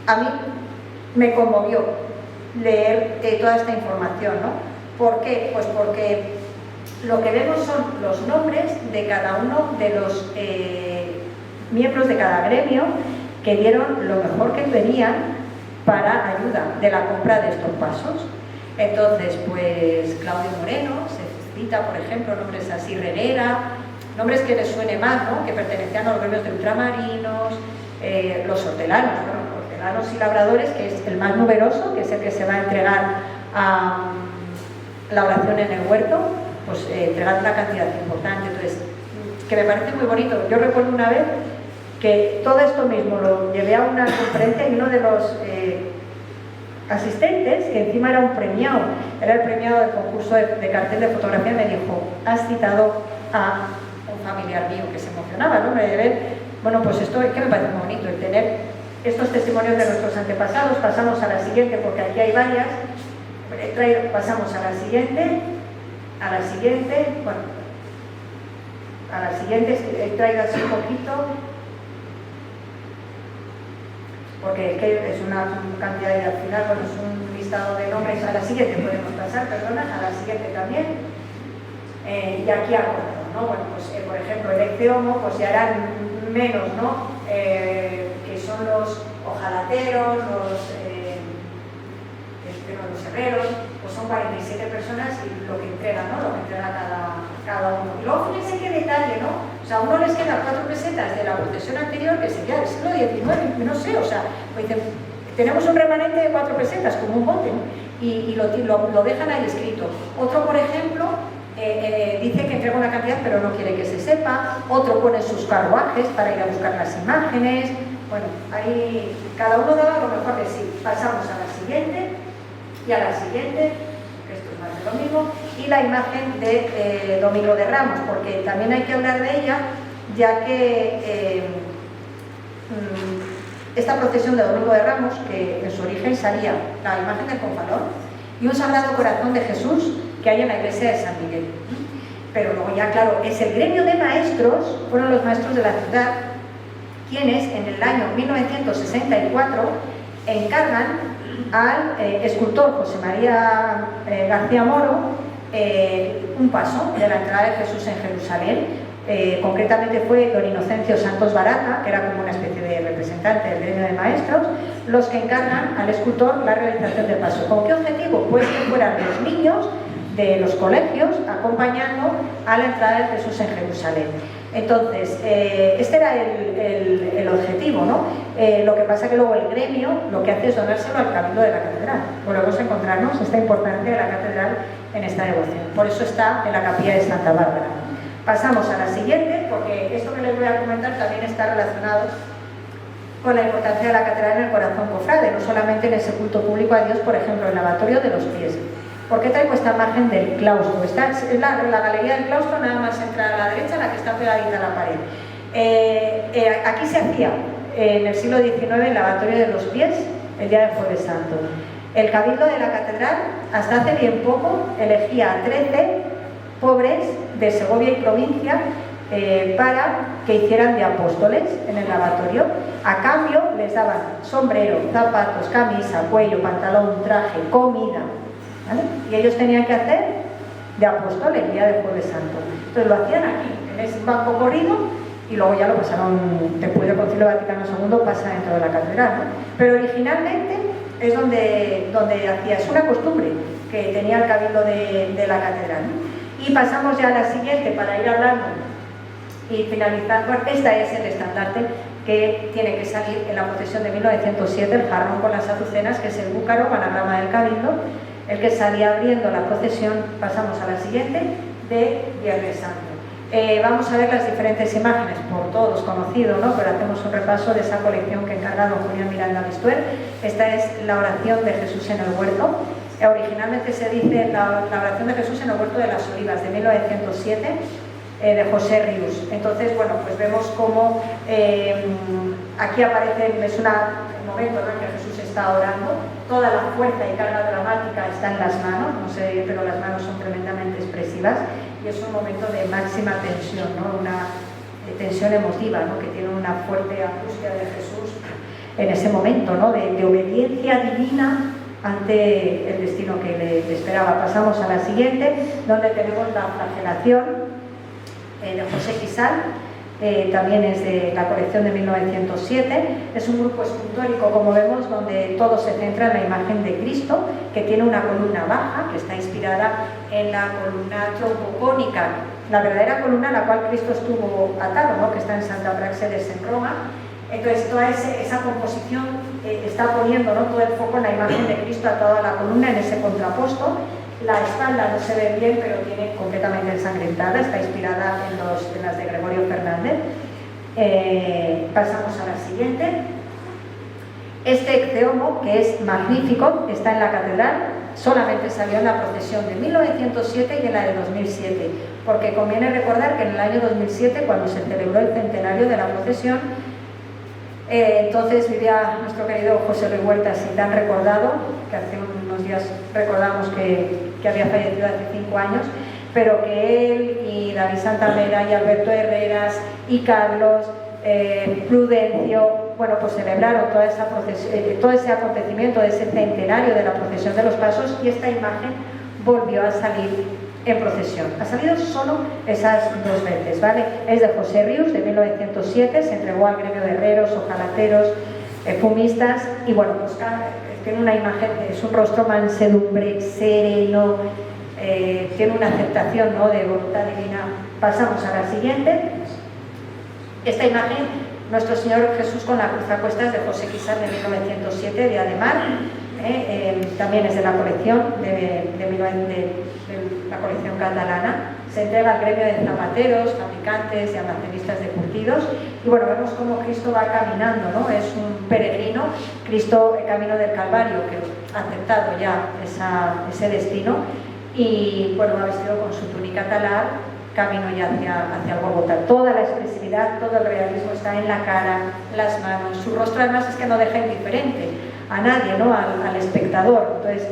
a mí me conmovió leer toda esta información, ¿no? ¿Por qué? Pues porque lo que vemos son los nombres de cada uno de los miembros de cada gremio que dieron lo mejor que tenían para ayuda de la compra de estos pasos. Entonces, pues Claudio Moreno, se cita, por ejemplo, nombres así, Herrera, nombres que les suene más, ¿no?, que pertenecían a los gremios de ultramarinos, los hortelanos, bueno, hortelanos y labradores, que es el más numeroso, que es el que se va a entregar a la oración en el huerto, pues entregar una cantidad importante. Entonces, que me parece muy bonito. Yo recuerdo una vez que todo esto mismo lo llevé a una conferencia y uno de los asistentes, que encima era un premiado, era el premiado del concurso de cartel de fotografía, me dijo: has citado a un familiar mío, que se emocionaba, ¿no?, de ver, bueno, pues esto es que me parece muy bonito, el tener estos testimonios de nuestros antepasados. Pasamos a la siguiente, porque aquí hay varias. Pasamos a la siguiente, bueno, a la siguiente, he traído así un poquito, porque es que es una cantidad y al final, bueno, es un listado de nombres. A la siguiente podemos pasar, perdona, a la siguiente también. Y aquí acuerdo, ¿no? Bueno, pues por ejemplo, el Ecceomo, pues ya eran menos, ¿no? Que son los ojalateros, los herreros, pues son 47 personas y lo que entregan, ¿no?, lo que entrega cada uno. Y luego fíjense qué detalle, ¿no? O sea, a uno les quedan 4 pesetas de la procesión anterior, que sería del siglo XIX, no sé, o sea, pues tenemos un remanente de 4 pesetas, como un bote, ¿no? Y lo dejan ahí escrito. Otro, por ejemplo, dice que entrega una cantidad pero no quiere que se sepa. Otro pone sus carruajes para ir a buscar las imágenes. Bueno, ahí cada uno daba lo mejor de sí. Pasamos a la siguiente y a la siguiente, que esto es más de lo mismo, y la imagen de Domingo de Ramos, porque también hay que hablar de ella, ya que esta procesión de Domingo de Ramos, que en su origen salía la imagen del Confalón y un Sagrado Corazón de Jesús que hay en la iglesia de San Miguel. Pero luego ya, claro, es el gremio de maestros, fueron los maestros de la ciudad, quienes en el año 1964 encargan al escultor José María García Moro un paso de la entrada de Jesús en Jerusalén. Concretamente fue don Inocencio Santos Barata, que era como una especie de representante del gremio de maestros, los que encargan al escultor la realización del paso. ¿Con qué objetivo? Pues que fueran los niños de los colegios acompañando a la entrada de Jesús en Jerusalén. Entonces, este era el objetivo, ¿no? Lo que pasa es que luego el gremio lo que hace es donárselo al Cabildo de la Catedral. Volvemos a encontrarnos esta importancia de la Catedral en esta devoción. Por eso está en la capilla de Santa Bárbara. Pasamos a la siguiente, porque esto que les voy a comentar también está relacionado con la importancia de la Catedral en el corazón cofrade, no solamente en ese culto público a Dios, por ejemplo, el lavatorio de los pies. ¿Por qué traigo esta imagen del claustro? Esta es la galería del claustro, nada más entrar a la derecha, la que está pegadita a la pared. Aquí se hacía, en el siglo XIX, el lavatorio de los pies, el día de Jueves Santo. El Cabildo de la Catedral, hasta hace bien poco, elegía a 13 pobres de Segovia y provincia para que hicieran de apóstoles en el lavatorio. A cambio les daban sombrero, zapatos, camisa, cuello, pantalón, traje, comida, ¿vale? Y ellos tenían que hacer de apóstoles el día del Jueves Santo. Entonces lo hacían aquí, en ese banco corrido, y luego ya lo pasaron, después del Concilio Vaticano II, pasa dentro de la catedral, ¿no? Pero originalmente es donde hacía, es una costumbre que tenía el Cabildo de la catedral, ¿no? Y pasamos ya a la siguiente para ir hablando y finalizar. Bueno, esta es el estandarte que tiene que salir en la procesión de 1907, el jarrón con las azucenas, que es el búcaro, anagrama del Cabildo, el que salía abriendo la procesión. Pasamos a la siguiente, de Viernes Santo. Vamos a ver las diferentes imágenes, por todos conocidos, ¿no? Pero hacemos un repaso de esa colección que ha encargado Julián Miranda Bistuer. Esta es la oración de Jesús en el huerto. Originalmente se dice la oración de Jesús en el huerto de las Olivas, de 1907, de José Rius. Entonces, bueno, pues vemos cómo aquí aparece, es el momento, ¿no?, en que Jesús está orando. Toda la fuerza y carga dramática está en las manos, no sé, pero las manos son tremendamente expresivas, y es un momento de máxima tensión, ¿no?, una tensión emotiva, ¿no?, que tiene una fuerte angustia de Jesús en ese momento, ¿no?, de obediencia divina ante el destino que le esperaba. Pasamos a la siguiente, donde tenemos la flagelación de José Quisal. También es de la colección de 1907. Es un grupo escultórico, como vemos, donde todo se centra en la imagen de Cristo, que tiene una columna baja, que está inspirada en la columna troncocónica, la verdadera columna a la cual Cristo estuvo atado, ¿no?, que está en Santa Praxedes en Roma. Entonces toda esa composición está poniendo, ¿no?, todo el foco en la imagen de Cristo atado a la columna, en ese contraposto. La espalda no se ve bien, pero tiene completamente ensangrentada, está inspirada en las de Gregorio Fernández. Pasamos a la siguiente. Este ecceomo, que es magnífico, está en la catedral, solamente salió en la procesión de 1907 y en la de 2007, porque conviene recordar que en el año 2007, cuando se celebró el centenario de la procesión, entonces vivía nuestro querido José Luis Huerta, así tan recordado, que hace unos días recordamos que había fallecido hace 5 años, pero que él y David Santamera y Alberto Herreras y Carlos, Prudencio, bueno, pues celebraron todo ese acontecimiento, ese centenario de la procesión de los pasos, y esta imagen volvió a salir en procesión. Ha salido solo esas 2 veces, ¿vale? Es de José Rius, de 1907, se entregó al gremio de herreros, hojalateros, fumistas, y bueno, pues tiene una imagen, es un rostro mansedumbre, sereno, tiene una aceptación, ¿no?, de voluntad divina. Pasamos a la siguiente. Esta imagen, Nuestro Señor Jesús con la cruz a cuestas, de José Quisal, de 1907, de Ademar. También es de la colección de la colección catalana. Se entrega al gremio de zapateros, fabricantes y almacenistas de curtidos, y bueno, vemos cómo Cristo va caminando, ¿no? Es un peregrino, Cristo, el camino del Calvario, que ha aceptado ya ese destino, y bueno, va vestido con su túnica talar, camino ya hacia el Gólgota. Toda la expresividad, todo el realismo está en la cara, las manos, su rostro además es que no deja indiferente a nadie, ¿no? al espectador. Entonces,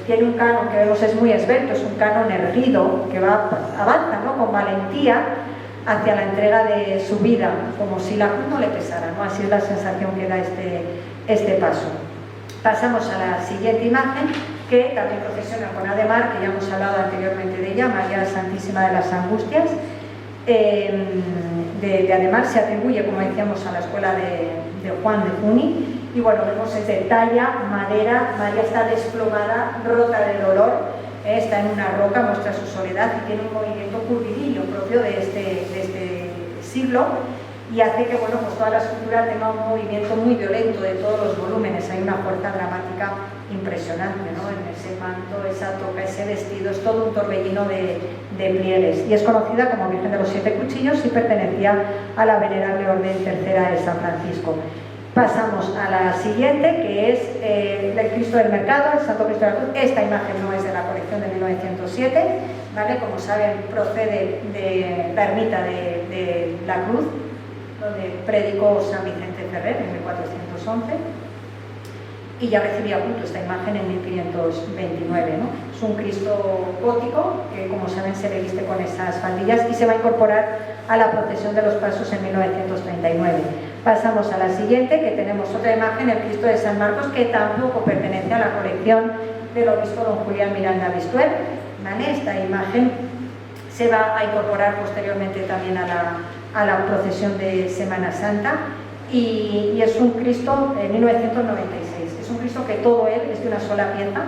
tiene un canon que vemos es muy esbelto, es un canon erguido que avanza, ¿no? con valentía hacia la entrega de su vida, como si la cruz no le pesara, ¿no? Así es la sensación que da este paso. Pasamos a la siguiente imagen, que también procesiona con Ademar, que ya hemos hablado anteriormente de ella, María Santísima de las Angustias. De Ademar se atribuye, como decíamos, a la escuela de Juan de Juni, y bueno, vemos es de talla, madera, María está desplomada, rota de dolor, está en una roca, muestra su soledad y tiene un movimiento curvilíneo propio de este siglo, y hace que bueno, pues toda la escultura tenga un movimiento muy violento de todos los volúmenes. Hay una fuerza dramática impresionante, ¿no? En ese manto, esa toca, ese vestido, es todo un torbellino de pliegues, y es conocida como Virgen de los Siete Cuchillos y pertenecía a la Venerable Orden Tercera de San Francisco. Pasamos a la siguiente, que es el Cristo del Mercado, el Santo Cristo de la Cruz. Esta imagen no es de la colección de 1907, ¿vale? Como saben, procede de la ermita de la Cruz, donde predicó San Vicente Ferrer en 1411, y ya recibía culto esta imagen en 1529, ¿no? Es un Cristo gótico que, como saben, se le viste con esas faldillas y se va a incorporar a la procesión de los Pasos en 1939. Pasamos a la siguiente, que tenemos otra imagen, el Cristo de San Marcos, que tampoco pertenece a la colección del obispo don Julián Miranda Vistuer, ¿vale? Esta imagen se va a incorporar posteriormente también a la procesión de Semana Santa, y es un Cristo en 1996. Es un Cristo que todo él es de una sola pieza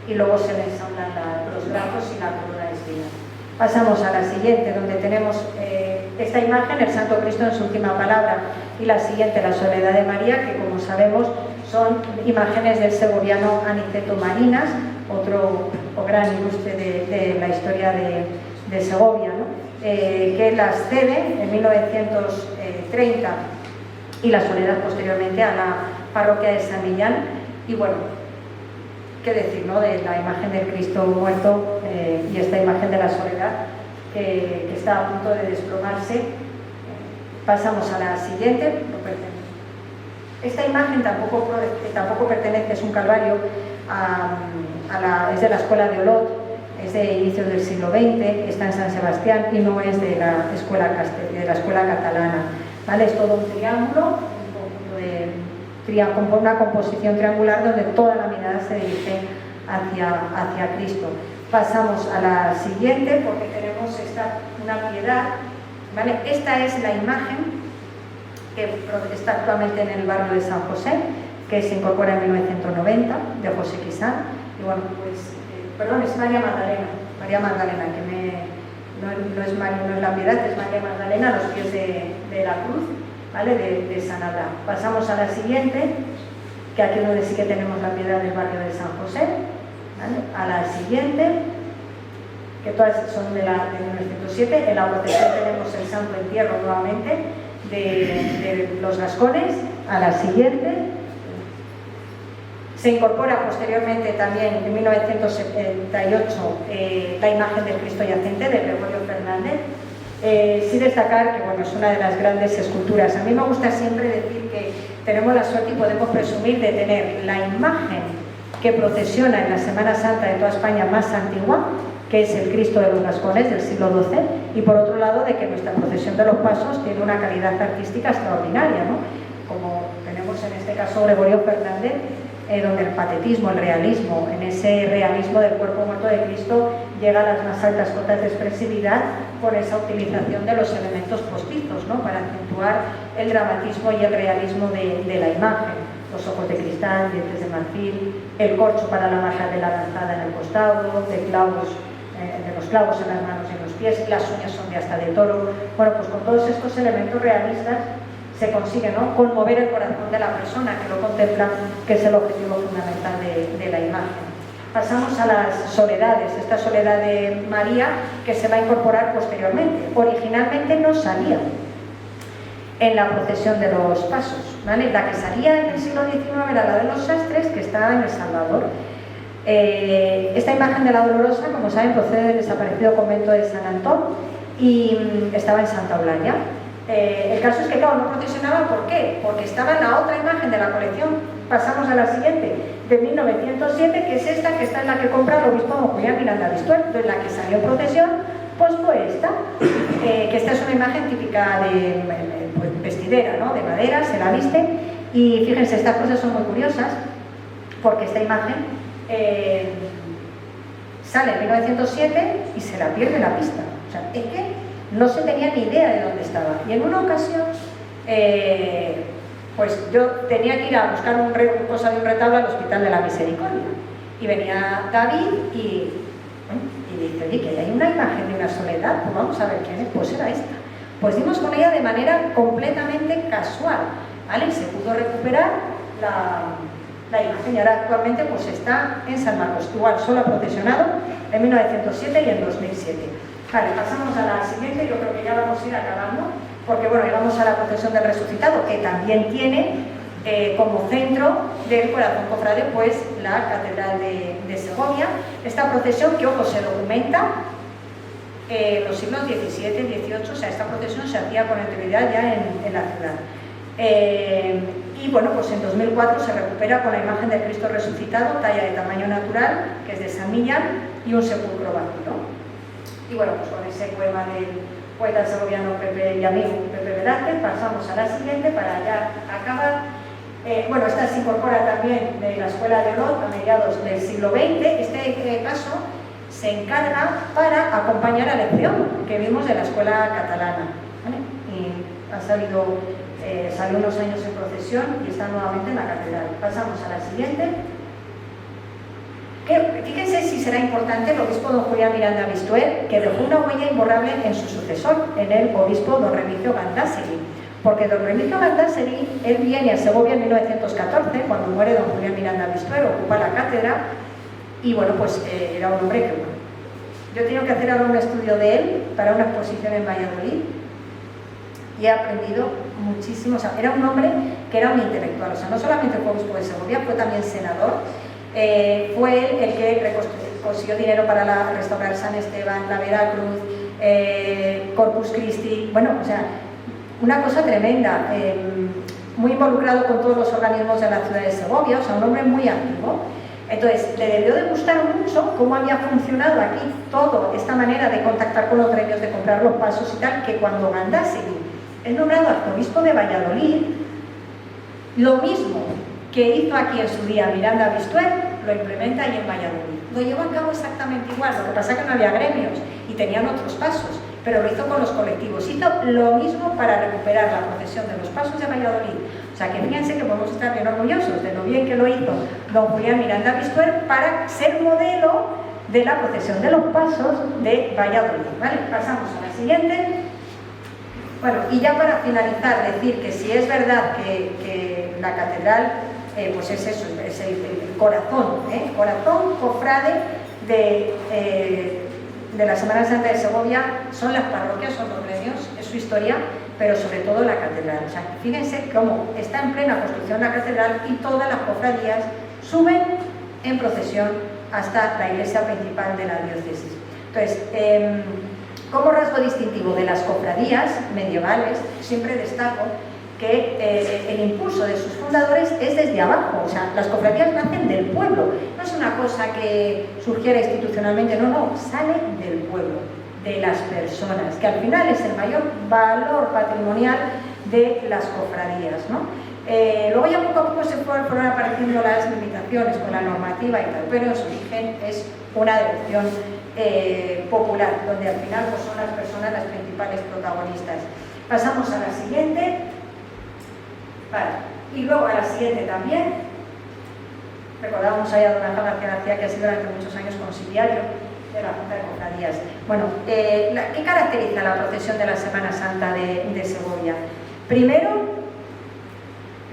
y luego se le ensamblan los brazos y la corona de espinas. Pasamos a la siguiente, donde tenemos esta imagen, el Santo Cristo en su última palabra, y la siguiente, la Soledad de María, que como sabemos son imágenes del segoviano Aniceto Marinas, otro gran ilustre de la historia de Segovia, ¿no? Que las cede en 1930 y la Soledad posteriormente a la parroquia de San Millán. Y bueno, qué decir, ¿no? De la imagen del Cristo muerto y esta imagen de la Soledad que está a punto de desplomarse. Pasamos a la siguiente. Esta imagen tampoco pertenece, es un calvario, es de la escuela de Olot, es de inicios del siglo XX, está en San Sebastián y no es de la escuela catalana, ¿vale? Es todo un triángulo, una composición triangular donde toda la mirada se dirige hacia Cristo. Pasamos a la siguiente, porque tenemos una piedad, ¿vale? Esta es la imagen que está actualmente en el barrio de San José, que se incorpora en 1990, de José Quisán. Y bueno, pues, perdón, es María Magdalena, que no es la piedad, es María Magdalena a los pies de la cruz, ¿vale? De San Abraham. Pasamos a la siguiente, que aquí es donde sí que tenemos la piedad del barrio de San José, ¿vale? A la siguiente, que todas son de 1907. En la procesión tenemos el Santo Entierro nuevamente de los Gascones. A la siguiente se incorpora posteriormente también en 1978 la imagen del Cristo yacente de Gregorio Fernández. Sí destacar que bueno, es una de las grandes esculturas. A mí me gusta siempre decir que tenemos la suerte y podemos presumir de tener la imagen que procesiona en la Semana Santa de toda España más antigua, que es el Cristo de los Gascones del siglo XII, y por otro lado de que nuestra procesión de los Pasos tiene una calidad artística extraordinaria, ¿no? Como tenemos en este caso Gregorio Fernández, donde el patetismo, el realismo, en ese realismo del cuerpo muerto de Cristo llega a las más altas cotas de expresividad por esa utilización de los elementos postizos, ¿no? Para acentuar el dramatismo y el realismo de la imagen. Los ojos de cristal, dientes de marfil, el corcho para la marca de la lanzada en el costado, de los clavos en las manos y en los pies, las uñas son de asta de toro. Bueno, pues con todos estos elementos realistas se consigue, ¿no? Conmover el corazón de la persona que lo contempla, que es el objetivo fundamental de la imagen. Pasamos a las soledades. Esta soledad de María, que se va a incorporar posteriormente. Originalmente no salía en la procesión de los Pasos, ¿vale? La que salía en el siglo XIX era la de los Sastres, que está en El Salvador. Esta imagen de la Dolorosa, como saben, procede del desaparecido convento de San Antón y estaba en Santa Eulalia. El caso es que, claro, no procesionaba. ¿Por qué? Porque estaba en la otra imagen de la colección. Pasamos a la siguiente, de 1907, que es esta, que está en la que compra el obispo don Julián Miranda Vistuer, en la que salió en procesión, pues fue esta, que esta es una imagen típica de pues, vestidera, ¿no? De madera, se la viste, y fíjense, estas cosas son muy curiosas, porque esta imagen sale en 1907 y se la pierde la pista. O sea, es que no se tenía ni idea de dónde estaba. Y en una ocasión, pues yo tenía que ir a buscar cosa de un retablo al Hospital de la Misericordia. Y venía David y dice, oye, que hay una imagen de una soledad, pues vamos a ver quién es. Pues era esta. Pues dimos con ella de manera completamente casual, ¿vale? Y se pudo recuperar la imagen, y ahora actualmente pues está en San Marcos, igual solo ha procesionado en 1907 y en 2007. Vale, pasamos a la siguiente. Yo creo que ya vamos a ir acabando, porque bueno, llegamos a la procesión del Resucitado, que también tiene como centro del corazón cofrade pues la Catedral de Segovia. Esta procesión, que ojo, se documenta en los siglos XVII, XVIII, o sea, esta procesión se hacía con anterioridad ya en la ciudad. Y bueno, pues en 2004 se recupera con la imagen del Cristo resucitado, talla de tamaño natural, que es de San Millán, y un sepulcro vacío. Y bueno, pues con ese poema del poeta segoviano Pepe y amigo Pepe Velázquez, pasamos a la siguiente para ya acabar. Bueno, esta se incorpora también de la Escuela de Olot a mediados del siglo XX. Este caso se encarga para acompañar a la lección que vimos de la Escuela Catalana, ¿vale? Y ha salió unos años en procesión y está nuevamente en la catedral. Pasamos a la siguiente. Fíjense si será importante el obispo don Julián Miranda Vistuer, que dejó una huella imborrable en su sucesor, en el obispo don Remigio Gandásegui, porque don Remigio Gandásegui, él viene a Segovia en 1914, cuando muere don Julián Miranda Vistuer, ocupa la cátedra, y bueno, pues era un hombre que, bueno, yo he tenido que hacer ahora un estudio de él para una exposición en Valladolid, y he aprendido muchísimo. O sea, era un hombre que era un intelectual, o sea, no solamente fue obispo de Segovia, fue también senador. Fue él el que consiguió dinero para restaurar San Esteban, la Veracruz, Corpus Christi, bueno, o sea, una cosa tremenda, muy involucrado con todos los organismos de la ciudad de Segovia, o sea, un hombre muy activo. Entonces, le debió de gustar mucho cómo había funcionado aquí toda esta manera de contactar con los gremios, de comprar los pasos y tal, que cuando Gandásegui es nombrado arzobispo de Valladolid, lo mismo que hizo aquí en su día Miranda Vistuer, lo implementa ahí en Valladolid. Lo llevó a cabo exactamente igual, lo que pasa es que no había gremios y tenían otros pasos, pero lo hizo con los colectivos. Hizo lo mismo para recuperar la procesión de los pasos de Valladolid. O sea, que fíjense que podemos estar bien orgullosos de lo bien que lo hizo don Julián Miranda Vistuer para ser modelo de la procesión de los pasos de Valladolid. ¿Vale? Pasamos a la siguiente. Bueno, y ya para finalizar, decir que si es verdad que la catedral pues es eso, es el corazón, corazón cofrade de la Semana Santa de Segovia, son las parroquias, son los gremios, es su historia, pero sobre todo la catedral. O sea, fíjense cómo está en plena construcción la catedral y todas las cofradías suben en procesión hasta la iglesia principal de la diócesis. Entonces, como rasgo distintivo de las cofradías medievales, siempre destaco que el impulso de sus fundadores es desde abajo. O sea, las cofradías nacen del pueblo, no es una cosa que surgiera institucionalmente, no, sale del pueblo, de las personas, que al final es el mayor valor patrimonial de las cofradías, ¿no? Luego ya poco a poco se fueron apareciendo las limitaciones con la normativa y tal, pero en su origen es una devoción popular, donde al final pues, son las personas las principales protagonistas. Pasamos a la siguiente. Vale. Y luego a la siguiente también. Recordábamos ahí a don Ángel García García, que ha sido durante muchos años conciliario de la Junta de Cofradías. Bueno, ¿qué caracteriza la procesión de la Semana Santa de Segovia? Primero,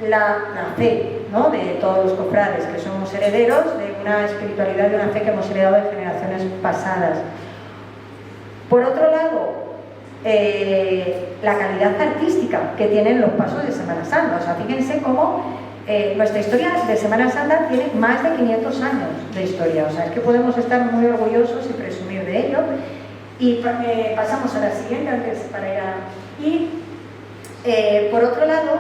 la fe, ¿no?, de todos los cofrades, que somos herederos de una espiritualidad, de una fe que hemos heredado de generaciones pasadas. Por otro lado, la calidad artística que tienen los pasos de Semana Santa. O sea, fíjense cómo nuestra historia de Semana Santa tiene más de 500 años de historia, o sea, es que podemos estar muy orgullosos y presumir de ello. Y pasamos a la siguiente, antes para ir a... Y, por otro lado,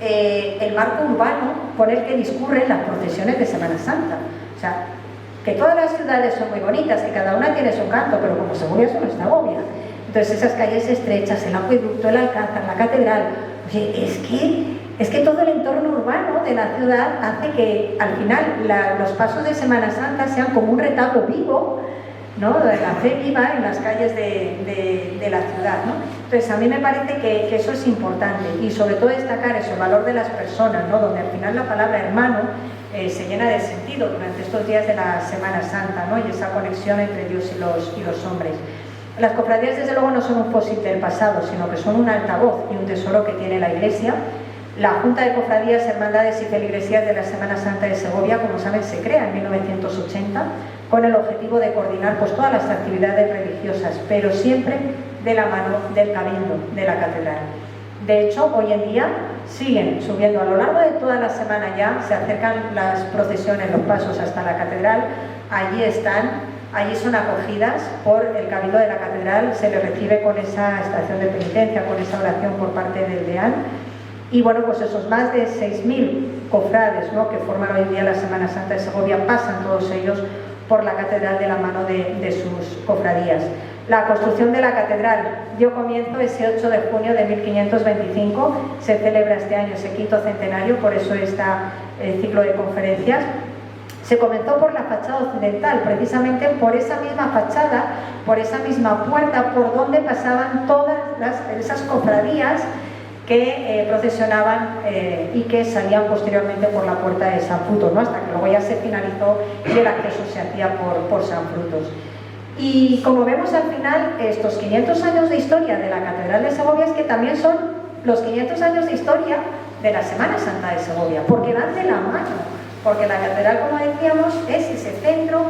el marco urbano por el que discurren las procesiones de Semana Santa. O sea, que todas las ciudades son muy bonitas, que cada una tiene su canto, pero como Segovia solo está Segovia. Entonces esas calles estrechas, el acueducto, el alcázar, la catedral, oye, es que todo el entorno urbano de la ciudad hace que al final los pasos de Semana Santa sean como un retablo vivo, ¿no? De la fe viva en las calles de la ciudad, ¿no? Entonces a mí me parece que eso es importante, y sobre todo destacar eso, el valor de las personas, ¿no? Donde al final la palabra hermano se llena de sentido durante estos días de la Semana Santa, ¿no? Y esa conexión entre Dios y los hombres. Las cofradías desde luego no son un fósil del pasado, sino que son un altavoz y un tesoro que tiene la Iglesia. La Junta de Cofradías, Hermandades y Feligresías de la Semana Santa de Segovia, como saben, se crea en 1980 con el objetivo de coordinar pues, todas las actividades religiosas, pero siempre de la mano del cabildo de la catedral. De hecho, hoy en día siguen subiendo a lo largo de toda la semana ya, se acercan las procesiones, los pasos hasta la catedral, allí están, allí son acogidas por el cabildo de la catedral, se les recibe con esa estación de penitencia, con esa oración por parte del deán. Y bueno, pues esos más de 6.000 cofrades, ¿no?, que forman hoy en día la Semana Santa de Segovia, pasan todos ellos por la catedral de la mano de sus cofradías. La construcción de la catedral dio comienzo ese 8 de junio de 1525, se celebra este año ese quinto centenario, por eso este ciclo de conferencias. Se comenzó por la fachada occidental, precisamente por esa misma fachada, por esa misma puerta, por donde pasaban todas esas cofradías que procesionaban y que salían posteriormente por la puerta de San Frutos, ¿no? Hasta que luego ya se finalizó y el acceso se hacía por San Frutos. Y como vemos al final, estos 500 años de historia de la Catedral de Segovia es que también son los 500 años de historia de la Semana Santa de Segovia, porque van de la mano, porque la catedral, como decíamos, es ese centro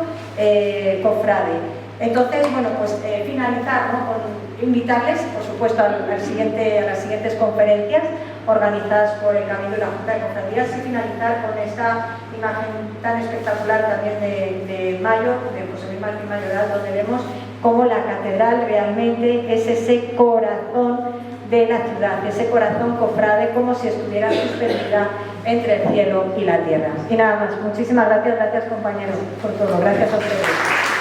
cofrade. Entonces, bueno, pues finalizar, ¿no?, con invitarles, por supuesto, a las siguientes conferencias organizadas por el Cabildo y la Junta de Cofradías, y finalizar con esta imagen tan espectacular también de Mayo, de José Luis Martín Mayoral, donde vemos cómo la catedral realmente es ese corazón de la ciudad, ese corazón cofrade, como si estuviera suspendida entre el cielo y la tierra. Y nada más, muchísimas gracias compañeros por todo, gracias a ustedes.